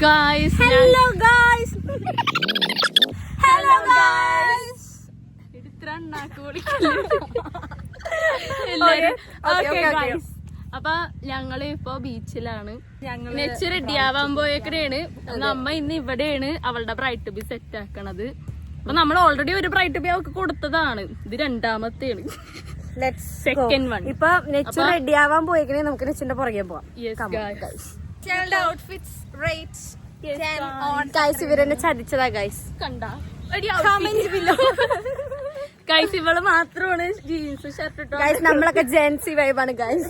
Guys hello guys hello guys അപ്പൊ ഞങ്ങള് ഇപ്പൊ ബീച്ചിലാണ്. നെച്ച് റെഡി ആവാൻ പോയേക്കണേണ്. നമ്മ ഇന്ന് ഇവിടെയാണ് അവളുടെ ബ്രൈറ്റ് ബി സെറ്റ് ആക്കണത്. അപ്പൊ നമ്മൾ ഓൾറെഡി ഒരു ബ്രൈറ്റ് ബി അവർക്ക് കൊടുത്തതാണ്. ഇത് രണ്ടാമത്തെയാണ്, സെക്കൻഡ് വൺ. ഇപ്പൊ നെച്ച് റെഡി ആവാൻ പോയേക്കണേ നമുക്ക് നെച്ചിന്റെ പുറകെ പോവാം. ഗൈസ് ഇവരെന്നെ ചതിച്ചതാ ഗൈസ്. കണ്ടാ ഗൈസ് ഇവള് മാത്രമാണ് ജീൻസ് ഷർട്ട് ഇട്ടോ. ഗൈസ് നമ്മളൊക്കെ ജെൻസി വൈബാണ് ഗൈസ്.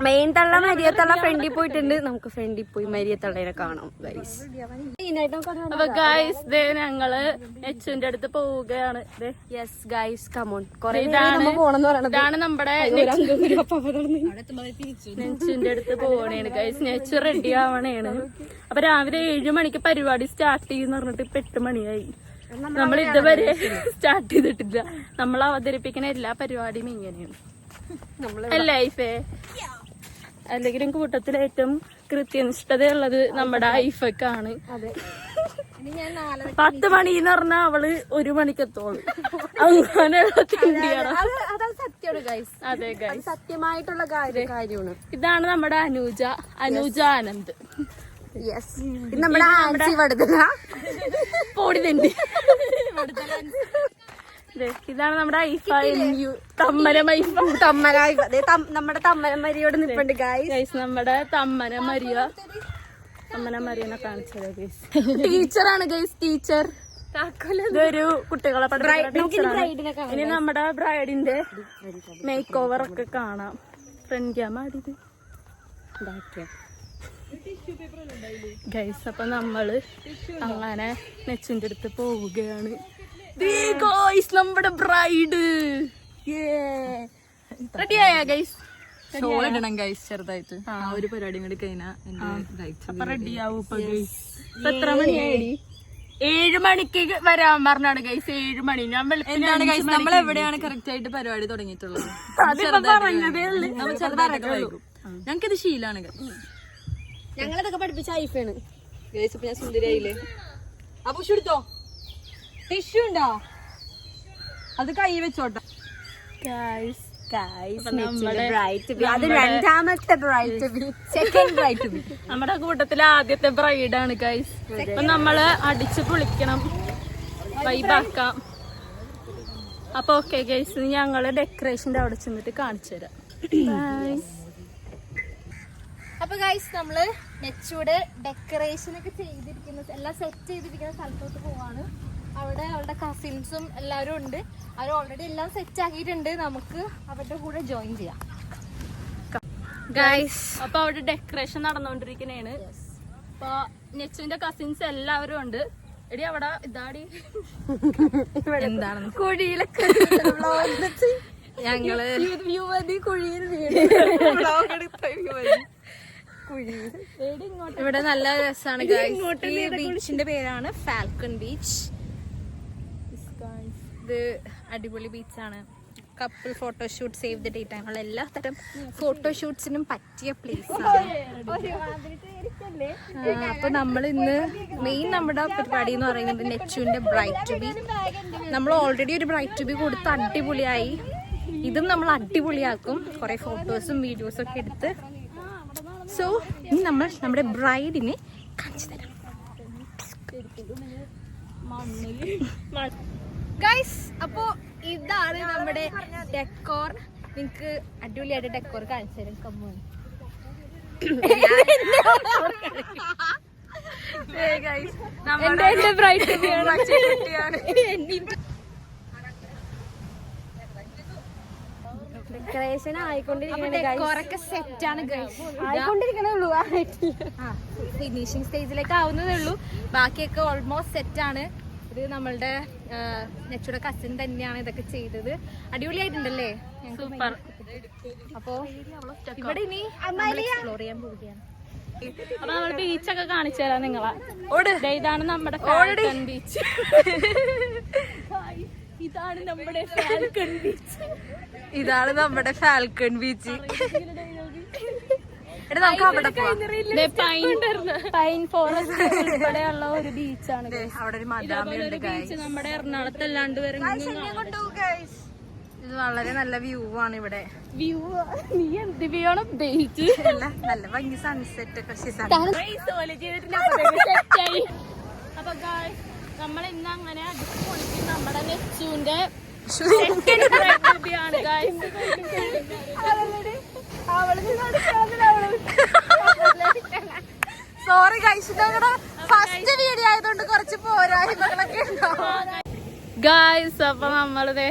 മെയിൻ തള്ള മരിയത്തള്ള ഫ്രണ്ടിൽ പോയിട്ടുണ്ട്. നമുക്ക് ഫ്രണ്ടിൽ പോയി മരിയത്തള്ളനെ കാണാം ഗൈസ്. അപ്പൊ ഗൈസ് ഞങ്ങള് നെച്ചുവിന്റെ അടുത്ത് പോവുകയാണ്. Yes guys come on. ഇതാണ് നമ്മുടെ നെച്ചുവിന്റെ അടുത്ത് പോവണേണ് ഗൈസ്. നെച്ചു റെഡി ആവണേണ്. അപ്പൊ രാവിലെ 7 മണിക്ക് പരിപാടി സ്റ്റാർട്ട് ചെയ്യുന്ന പറഞ്ഞിട്ട് ഇപ്പൊ 8 മണിയായി. നമ്മൾ ഇതുവരെ സ്റ്റാർട്ട് ചെയ്തിട്ടില്ല. നമ്മൾ അവതരിപ്പിക്കുന്ന എല്ലാ പരിപാടിയും ഇങ്ങനെയാണ് ലൈഫേ. അല്ലെങ്കിലും കൂട്ടത്തിൽ ഏറ്റവും കൃത്യനിഷ്ഠതയുള്ളത് നമ്മുടെ ഐഫക്കാണ്. 10 മണി എന്ന് പറഞ്ഞാൽ അവള് 1 മണിക്ക് എത്തോളൂ. അങ്ങനെയുള്ള തിണ്ടിയാണ്. അതെ ഗൈസ്, സത്യമായിട്ടുള്ള കാര്യമാണ്. ഇതാണ് നമ്മുടെ അനൂജ ആനന്ദ്. നമ്മുടെ ആൻസി വടുതല പോടി തണ്ടി. ഇതാണ് നമ്മുടെ നമ്മുടെ തമ്മനമരിയോട് നിൽപ്പുണ്ട് ഗൈസ്. നമ്മുടെ തമ്മനമരിയെ കാണിച്ചത് ഗൈസ്. ടീച്ചറാണ് ഗൈസ്, ടീച്ചർ. ഇതൊരു കുട്ടികളെ പഠിപ്പിക്കുന്ന. ഇനി നമ്മുടെ ബ്രൈഡിന്റെ മേക്ക് ഓവർ ഒക്കെ കാണാം. ഫ്രണ്ട് ക്യാമ അടിയത് ഗൈസ്. അപ്പൊ നമ്മള് അങ്ങനെ നെച്ചിന്റെ അടുത്ത് പോവുകയാണ്. നമ്മുടെ ബ്രൈഡ് റെഡിയായ ഗൈസ്. ഷോൾ ഇടണം ഗൈസ് ചെറുതായിട്ട്. ഒരു പരിപാടി കൂടി കഴിഞ്ഞാൽ റെഡിയാവും. ഇപ്പൊ ഗൈസ് എത്ര മണിയായി? 7 മണിക്ക് വരാൻ പറഞ്ഞാണ് ഗൈസ്. 7 മണി. എന്താണ് ഗൈസ്, നമ്മൾ എവിടെയാണ് കറക്റ്റ് ആയിട്ട് പരിപാടി തുടങ്ങിയിട്ടുള്ളത്? നമ്മൾ ചെറുതായിട്ടൊക്കെ വൈകും. ഞങ്ങൾക്കിത് ശീലാണ് ഗൈസ്. ഞങ്ങളതൊക്കെ പഠിപ്പിച്ച ഐഫാണ് ഗൈസ്. ഇപ്പൊ ഞാൻ സുന്ദരിയായില്ലേ? ആ പുഷ് എടുത്തോ. ടിഷ്യൂ ഉണ്ടോ? അത് കൈ വെച്ചോട്ടെ നമ്മുടെ കൂട്ടത്തിലെ ആദ്യത്തെ ബ്രൈഡാണ് ഗൈസ്. അപ്പൊ നമ്മള് അടിച്ചു പൊളിക്കണം, വൈബാക്കാം. അപ്പൊ ഓക്കെ ഗൈസ്, ഞങ്ങള് ഡെക്കറേഷന്റെ അവിടെ ചെന്നിട്ട് കാണിച്ചു തരാം. അപ്പൊ ഗൈസ് നമ്മള് നെച്ചൂടെ ഡെക്കറേഷൻ ഒക്കെ ചെയ്തിരിക്കുന്ന, എല്ലാം സെറ്റ് ചെയ്തിരിക്കുന്ന സ്ഥലത്തോട്ട് പോവാണ്. അവിടെ അവളുടെ കസിൻസും എല്ലാവരും ഉണ്ട്. അവർ ഓൾറെഡി എല്ലാം സെറ്റ് ആക്കിയിട്ടുണ്ട്. നമുക്ക് അവരുടെ കൂടെ ജോയിൻ ചെയ്യാം ഗൈസ്. അപ്പൊ അവിടെ ഡെക്കറേഷൻ നടന്നുകൊണ്ടിരിക്കണേണ്. അപ്പൊ നെച്ചുവിന്റെ കസിൻസ് എല്ലാവരും ഉണ്ട്. എടി അവിടെ ഇതാടി എന്താണ് കുഴിയിലൊക്കെ ഞങ്ങള് ഇവിടെ നല്ല രസമാണ് ഗൈസ്. ഈ ബീച്ചിന്റെ പേരാണ് ഫാൽക്കൺ ബീച്ച്. ഇത് അടിപൊളി ബീച്ചാണ്. Couple photoshoot, save the date അങ്ങനെയുള്ള എല്ലാ തരം ഫോട്ടോഷൂട്ട്സിനും പറ്റിയ പ്ലേസ് ആണ്. അപ്പൊ നമ്മൾ ഇന്ന് മെയിൻ നമ്മുടെ പരിപാടി എന്ന് പറയുന്നത് നെച്ചുവിന്റെ ബ്രൈറ്റ് ടു ബി. നമ്മൾ ഓൾറെഡി ഒരു ബ്രൈറ്റ് ടു ബി കൊടുത്ത് അടിപൊളിയായി. ഇതും നമ്മൾ അടിപൊളിയാക്കും, കുറെ ഫോട്ടോസും വീഡിയോസും ഒക്കെ എടുത്ത്. സോ ഇനി നമ്മൾ നമ്മുടെ ബ്രൈഡിനെ കാണിച്ചു തരാം ഗൈസ്. അപ്പോ ഇതാണ് നമ്മുടെ ഡെക്കോർ. നിങ്ങക്ക് അടിപൊളിയായിട്ട് ഡെക്കോർ കാണിച്ചു തരാം. കമ്മോൺ എന്റെ ബ്രൈഡ് ഡെക്കറേഷൻ ആയിക്കൊണ്ടിരിക്കണേ ഫിനിഷിംഗ് സ്റ്റേജിലേക്ക് ആവുന്നതേ ഉള്ളൂ. ബാക്കിയൊക്കെ ഓൾമോസ്റ്റ് സെറ്റാണ്. ഇത് നമ്മളുടെ നെച്ചുടെ കസിൻ തന്നെയാണ് ഇതൊക്കെ ചെയ്തത്. അടിപൊളിയായിട്ടുണ്ടല്ലേ? സൂപ്പർ. അപ്പോ ഇവിടെ ഇനി എക്സ്പ്ലോർ ചെയ്യാൻ പോവുകയാണ്. അപ്പൊ നമ്മൾ ബീച്ചൊക്കെ കാണിച്ചു തരാം നിങ്ങളെ. ഇതാണ് നമ്മുടെ ബീച്ച്. ഇതാണ് നമ്മുടെ ഫാൽക്കൺ ബീച്ച്. ഇതാണ് നമ്മുടെ ഫാൽക്കൺ ബീച്ച്. നമുക്ക് അവിടെ പോവാം. പൈൻ ഫോറസ്റ്റ് ഉൾപ്പെടെയുള്ള ഒരു ബീച്ചാണ് അവിടെ ഒരു മദാമയുണ്ട് ബീച്ച് നമ്മുടെ എറണാകുളത്ത് അല്ലാണ്ട് ഇത് വളരെ നല്ല വ്യൂ ആണ് ഇവിടെ. വ്യൂ നീ എന്ത് വ്യൂ ആണ് ഉദ്ദേശിച്ച്? നല്ല ഭംഗി സൺസെറ്റ് ഒക്കെ. അപ്പൊ നമ്മൾ ഇന്ന് അങ്ങനെ അടിപൊളിച്ച് നമ്മുടെ നെച്ചുവിന്റെ ആണ് സോറി ഗൈസ്, ഫസ്റ്റ് വീഡിയോ ആയതുകൊണ്ട് കുറച്ച് പോരായ്മകളൊക്കെ ഉണ്ടാവും ഗൈസ്. അപ്പൊ നമ്മളിതേ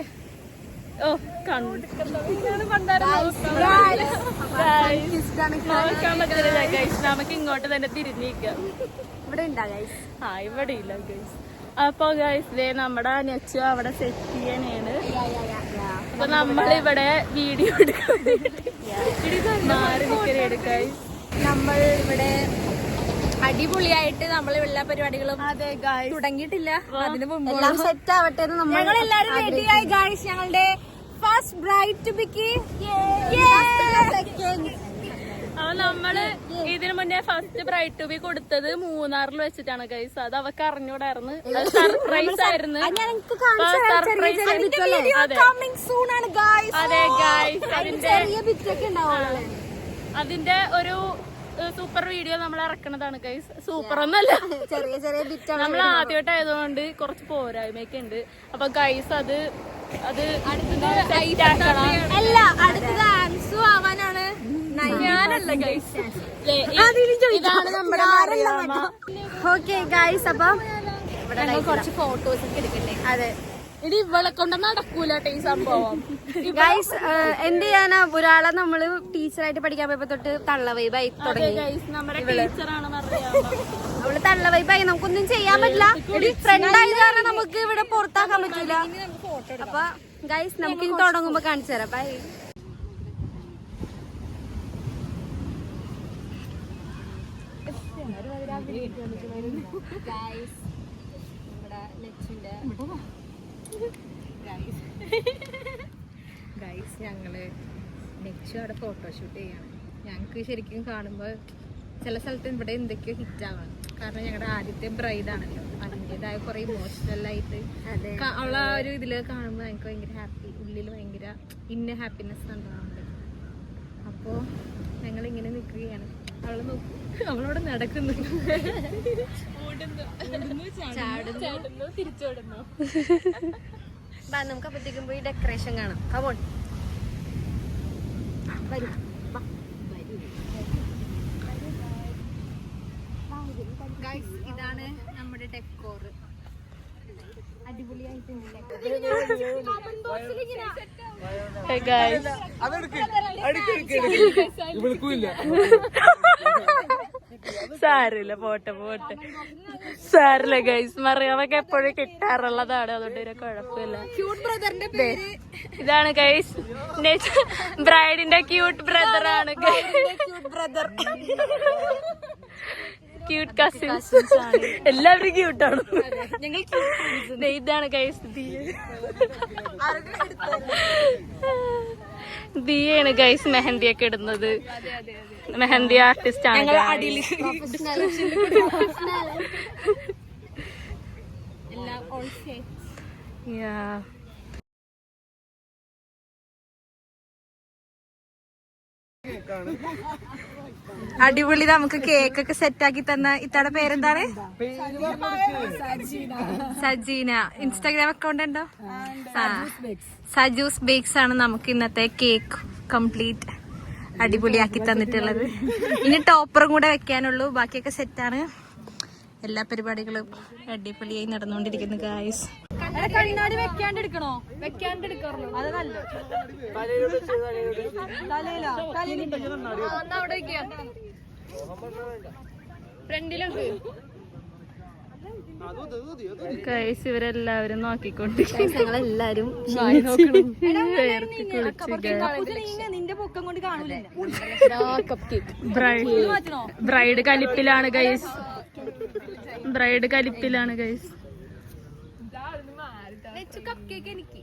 നമുക്ക് ഇങ്ങോട്ട് തന്നെ തിരിഞ്ഞിരിക്കാം. ഇവിടെ ഉണ്ടാ ഗൈസ്? ഇവിടെ ഇല്ല ഗൈസ്. അപ്പൊ ഗൈസ് ദേ നമ്മുടെ നെച്ചു അവിടെ സെറ്റ് ചെയ്യാനാണ്. അപ്പൊ നമ്മളിവിടെ വീഡിയോ എടുക്കാൻ നമ്മൾ ഇവിടെ അടിപൊളിയായിട്ട് നമ്മൾ എല്ലാ പരിപാടികളും തുടങ്ങിയിട്ടില്ല. അതിന് മുമ്പ് എല്ലാം സെറ്റ് ആവട്ടെ എന്ന് ഞങ്ങൾ എല്ലാരും റെഡിയായി ഗൈസ്. ഞങ്ങളുടെ ഫസ്റ്റ് ബ്രൈഡ് ടു ബിക്ക് അപ്പൊ നമ്മള് ഇതിനു മുന്നേ ഫസ്റ്റ് ബ്രൈഡ് ടു ബി കൊടുത്തത് മൂന്നാറിൽ വെച്ചിട്ടാണ് ഗൈസ്. അത് അവക്ക് അറിഞ്ഞൂടായിരുന്നു. സർപ്രൈസ് ആയിരുന്നു. അതെ ഗൈസ്, അതിന്റെ ഒരു സൂപ്പർ വീഡിയോ നമ്മൾ ഇറക്കണതാണ് ഗൈസ്. സൂപ്പർ ഒന്നല്ല, ചെറിയ ചെറിയ ബിറ്റ് നമ്മൾ ആദ്യമായിട്ടായതുകൊണ്ട് കുറച്ച് പോരായ്മയൊക്കെ ഉണ്ട്. അപ്പൊ ഗൈസ് അത് അല്ല, അടുത്തത് ആൻസു ആവാനാണ്. ഞാനല്ല ഗൈസ്, ഇതാണ് നമ്മുടെ ഓക്കെ ഗൈസ്. അപ്പൊ കുറച്ച് ഫോട്ടോസ് ഒക്കെ എടുക്കണ്ടേ? അതെ, ഇനി ഇവളെ കൊണ്ട് നടക്കൂല ഈ സംഭവം. ഗൈസ് എന്ത് ചെയ്യാനാ, ഒരാളെ നമ്മള് ടീച്ചറായിട്ട് പഠിക്കാൻ പോയപ്പോ തൊട്ട് തള്ള വൈബായി തുടങ്ങി. നമ്മുടെ ടീച്ചറാണെന്ന് അറിയാം. അവള് തള്ള വൈബായി, നമുക്കൊന്നും ചെയ്യാൻ പറ്റില്ല. ഫ്രണ്ട് ആയത് കാരണം നമുക്ക് ഇവിടെ പുറത്താക്കാൻ പറ്റില്ല. അപ്പൊ ഗൈസ് നമുക്ക് ഇനി തുടങ്ങുമ്പോ കാണിച്ചു തരാം. ബൈ. ഗൈസ് നമ്മുടെ നെച്ചിന്റെ ഗൈസ് ഞങ്ങള് നെക്സ്റ്റ് അവിടെ ഫോട്ടോഷൂട്ട് ചെയ്യാണ്. ഞങ്ങക്ക് ശരിക്കും കാണുമ്പോ ചില സ്ഥലത്ത് ഇവിടെ എന്തൊക്കെയോ ഹിറ്റ് ആവണം. കാരണം ഞങ്ങളുടെ ആദ്യത്തെ ബ്രൈഡ് ആണല്ലോ, അതിൻ്റെതായ കുറെ ഇമോഷണൽ ആയിട്ട് അവളെ ആ ഒരു ഇതില് കാണുമ്പോ ഞങ്ങൾക്ക് ഭയങ്കര ഹാപ്പി, ഉള്ളിൽ ഭയങ്കര ഇന്ന ഹാപ്പിനെസ് ഉണ്ടാവുന്നുണ്ട്. അപ്പോ ഞങ്ങൾ ഇങ്ങനെ നിൽക്കുകയാണ്. അവളെ നോക്കൂ, അവളവിടെ നടക്കുന്നു, ചാടുന്നു, തിരിച്ചോടുന്നു. നമുക്ക് അപ്പത്തേക്കും പോയി ഡെക്കറേഷൻ കാണാം. അപ്പോൾ വരും. ഗൈസ് ഇതാണ് നമ്മുടെ ഡെക്കോർ. അടിപൊളിയായിട്ടുണ്ട്. സാരില്ല, പോട്ടെ സാരില്ല ഗൈസ്. മറിയാമൊക്കെ എപ്പോഴും കിട്ടാറുള്ളതാണ്, അതുകൊണ്ട് ഒരു കുഴപ്പമില്ല. ഇതാണ് ഗൈസ് ബ്രൈഡിന്റെ ക്യൂട്ട് ബ്രദറാണ്. ക്യൂട്ട് കസിൻസ് എല്ലാവരും ക്യൂട്ടാണ്. ഇതാണ് ഗൈസ് ദിയാണ് ഗൈസ് മെഹന്തി ഒക്കെ ഇടുന്നത്. മെഹന്തി ആർട്ടിസ്റ്റ് ആണ്. അടിപൊളി. നമുക്ക് കേക്ക് ഒക്കെ സെറ്റ് ആക്കി തന്ന ഇത്തയുടെ പേരെന്താണ്? സജീന. ഇൻസ്റ്റാഗ്രാം അക്കൗണ്ട് ഉണ്ടോ? സജൂസ് ബേക്സ് ആണ് നമുക്ക് ഇന്നത്തെ കേക്ക് കംപ്ലീറ്റ് അടിപൊളിയാക്കി തന്നിട്ടുള്ളത്. ഇനി ടോപ്പറും കൂടെ വെക്കാനുള്ളൂ, ബാക്കിയൊക്കെ സെറ്റാണ്. എല്ലാ പരിപാടികളും അടിപൊളിയായി നടന്നുകൊണ്ടിരിക്കുന്നു ഗായ്സ്. കണ്ണാടി വെക്കാണ്ടെടുക്കണോ? വെക്കാണ്ടെടുക്കാറുള്ളൂ, അത് നല്ല അവിടെ വെക്കാം. ഫ്രണ്ടിലുണ്ട് ഗൈസ്. ഇവരെല്ലാവരും നോക്കിക്കൊണ്ടിരിക്കും. ഞങ്ങളെല്ലാരും നിന്റെ പൊക്കം കൊണ്ട് കാണൂല. ബ്രൈഡ് കലിപ്പിലാണ് ഗൈസ്. ബ്രൈഡ് കലിപ്പിലാണ് ഗൈസ്. കപ്പ് കേക്ക് എനിക്ക്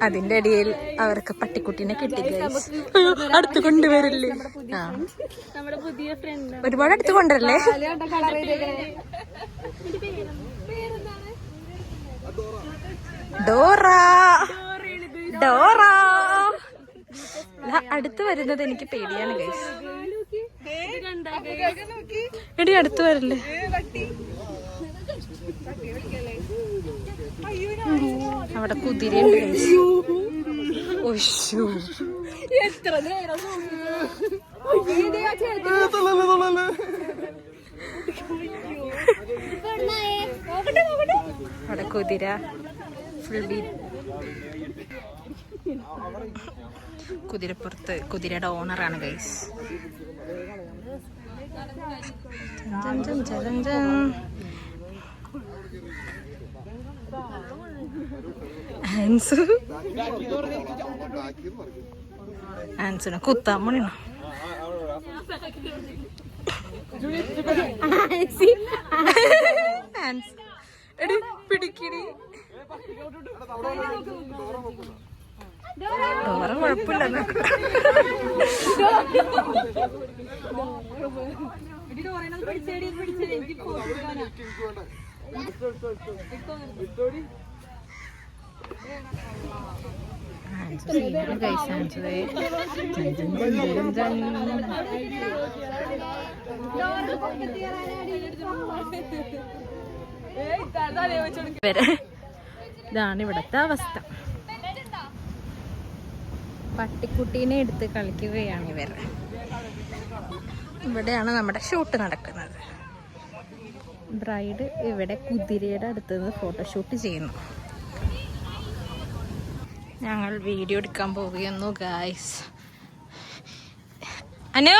അതിന്റെ ഇടയിൽ അവർക്ക് പട്ടിക്കുട്ടീനെ കിട്ടി. അടുത്ത് കൊണ്ടുവരില്ലേ? നമ്മുടെ പുതിയ ഫ്രണ്ട് ഒരുപാട് അടുത്ത് കൊണ്ടുവരല്ലേ? ഡോറ ഡോറ അടുത്ത് വരുന്നത് എനിക്ക് പേടിയാണ് ഗൈസ്. എടി അടുത്ത് വരില്ലേ? അവിടെ കുതിരയുണ്ട് ഗൈസ്. എത്ര നേരം അവിടെ കുതിര ഫുൾ ബീറ്റ്. കുതിരപ്പുറത്ത് കുതിരയുടെ ഓണറാണ് ഗൈസ്. ആൻസിനെ കുത്താൻ മണിണോ? എടി പിടിക്കടി. ഡോറ കുഴപ്പമില്ല. ഇതാണ് ഇവിടത്തെ അവസ്ഥ. പട്ടിക്കുട്ടീനെ എടുത്ത് കളിക്കുകയാണ് ഇവർ. ഇവിടെയാണ് നമ്മുടെ ഷൂട്ട് നടക്കുന്നത്. ബ്രൈഡ് ഇവിടെ കുതിരയുടെ അടുത്ത് നിന്ന് ഫോട്ടോഷൂട്ട് ചെയ്യുന്നു. ഞങ്ങൾ വീഡിയോ എടുക്കാൻ പോവുകയെന്നു ഗായ്സ്. അനു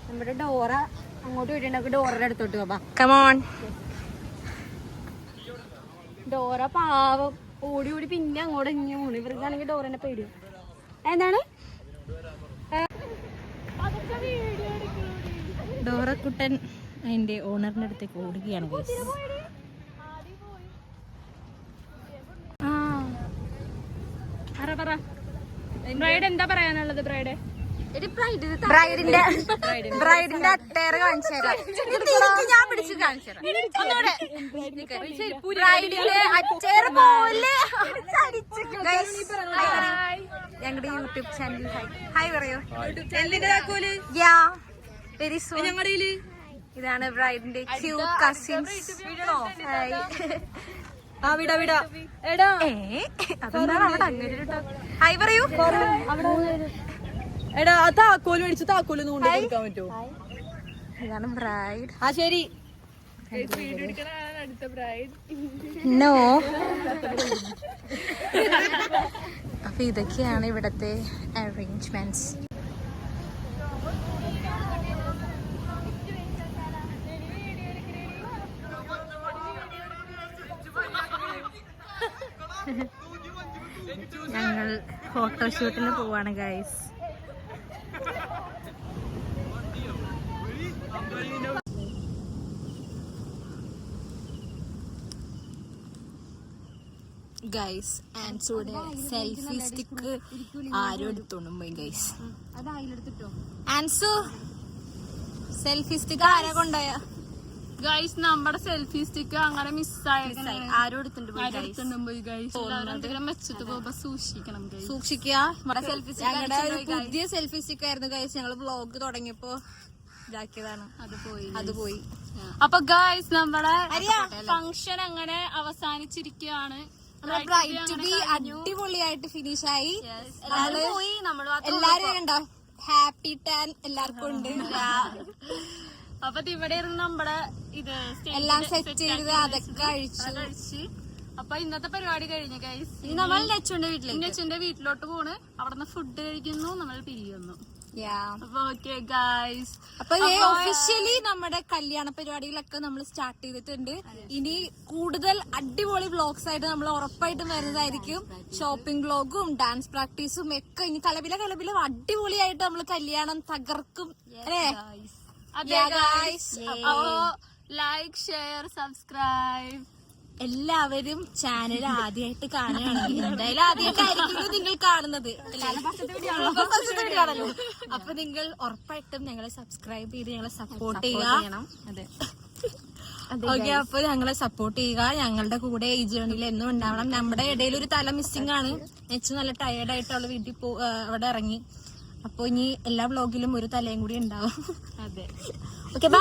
നമ്മുടെ ഡോറ അങ്ങോട്ട് വിട്ടിട്ടുണ്ടാക്കി. ഡോറയുടെ അടുത്തോട്ട് പോവാ. കമോൺ. ഡോറ പാവം ഓടി ഓടി പിന്നെ അങ്ങോട്ട് ഇഞ്ഞു പോണു. ഇവർക്കാണെങ്കിൽ ഡോറനെ പേടിയോ എന്താണ്? ഡോറക്കുട്ടൻ അതിന്റെ ഓണറിന്റെ അടുത്തേക്ക് ഓടുകയാണ് ഗൈസ്. ബ്രൈഡ് എന്താ പറയാനുള്ളത്? ബ്രൈഡിന്റെ അട്ടയർ കാണിച്ചു തരാം. ഞാൻ പിടിച്ച് കാണിച്ചു തരാം. ബ്രൈഡിന്റെ അട്ടയർ പോലെ ഞങ്ങളുടെ യൂട്യൂബ് ചാനൽ ഹായ് പറയൂ. Very soon. ഇതാണ് ബ്രൈഡിന്റെ ക്യൂട്ട് കസിൻസ്. അതെന്താണ് അവിടെ അങ്ങനെ ഹായ് പറയൂ. എടാ ആ താക്കോല് മേടിച്ച് താക്കോല് കൊണ്ട് കൊടുക്കാൻ പറ്റുമോ? ഇതാണ് ബ്രൈഡ്. ആ ശരി. നോ. അപ്പൊ ഇതൊക്കെയാണ് ഇവിടത്തെ അറേഞ്ച്മെന്റ്സ്. ഞങ്ങൾ ഫോട്ടോഷൂട്ടിന് പോവാണ് ഗൈസ്. ഗൈസ് ആൻസൂടെ സെൽഫി സ്റ്റിക്ക് ആരും എടുത്തോണ്ടും പോയി ഗൈസ്. ആൻസു സെൽഫി സ്റ്റിക്ക് ആരാ കൊണ്ടുപോയ? ഗൈസ് നമ്മുടെ സെൽഫി സ്റ്റിക്ക് അങ്ങനെ മിസ്സായി. ആരും എടുത്തിട്ട് പോയി ഗൈസ്. വെച്ചിട്ട് പോകുമ്പോ സൂക്ഷിക്കണം. സൂക്ഷിക്കുക. ഞങ്ങളുടെ പുതിയ സെൽഫി സ്റ്റിക്ക് ആയിരുന്നു ഗൈസ്. ഞങ്ങള് വ്ളോഗ് തുടങ്ങിയപ്പോ ഇതാക്കിയതാണ്. അത് പോയി. അപ്പൊ ഗൈസ് നമ്മുടെ ഫംഗ്ഷൻ അങ്ങനെ അവസാനിച്ചിരിക്കുകയാണ്. ബ്രൈഡ് ടു ബി അടിപൊളിയായിട്ട് ഫിനിഷ് ആയി. എല്ലാരും ഉണ്ടോ? ഹാപ്പി ടാൻ എല്ലാവർക്കും ഉണ്ട്. അപ്പൊ ഇവിടെ ഇരുന്ന് നമ്മുടെ ഇത് എല്ലാം സെറ്റ് ചെയ്ത് അതൊക്കെ കഴിച്ചു. അപ്പൊ ഇന്നത്തെ പരിപാടി കഴിഞ്ഞു ഗൈസ്. നമ്മൾ നെച്ചുന്റെ വീട്ടിലേക്ക് നെച്ചുന്റെ വീട്ടിലോട്ട് പോണ്. അവിടുന്ന് ഫുഡ് കഴിക്കുന്നു, നമ്മൾ പിരിയുന്നു. അപ്പൊ ഓക്കെ ഗൈസ്, അപ്പൊ ഒഫീഷ്യലി നമ്മുടെ കല്യാണ പരിപാടികളൊക്കെ നമ്മൾ സ്റ്റാർട്ട് ചെയ്തിട്ടുണ്ട്. ഇനി കൂടുതൽ അടിപൊളി വ്ളോഗ്സ് ആയിട്ട് നമ്മൾ ഉറപ്പായിട്ടും വരുന്നതായിരിക്കും. ഷോപ്പിംഗ് വ്ളോഗും ഡാൻസ് പ്രാക്ടീസും ഒക്കെ ഇനി കലപില അടിപൊളിയായിട്ട് നമ്മൾ കല്യാണം തകർക്കും അല്ലേ? Like, share, subscribe. എല്ലാവരും ചാനൽ ആദ്യമായിട്ട് കാണുകയാണെങ്കിൽ എന്തായാലും ആദ്യമായിട്ടായിരിക്കും നിങ്ങൾ കാണുന്നത്. അപ്പൊ നിങ്ങൾ ഉറപ്പായിട്ടും ഞങ്ങളെ സബ്സ്ക്രൈബ് ചെയ്ത് ഞങ്ങളെ സപ്പോർട്ട് ചെയ്യുക. ഓക്കെ, അപ്പൊ ഞങ്ങളെ സപ്പോർട്ട് ചെയ്യുക. ഞങ്ങളുടെ കൂടെ ഈ ജേർണിയിൽ എന്നും ഉണ്ടാവണം. നമ്മുടെ ഇടയിൽ ഒരു തല മിസ്സിംഗ് ആണ്. നെച്ചു നല്ല ടയേർഡായിട്ട് അവള് വീട്ടിൽ അവിടെ ഇറങ്ങി. അപ്പൊ ഇനി എല്ലാ വ്ളോഗിലും ഒരു തലയും കൂടി ഉണ്ടാവും. അതെ, ഓക്കെ, ബൈ.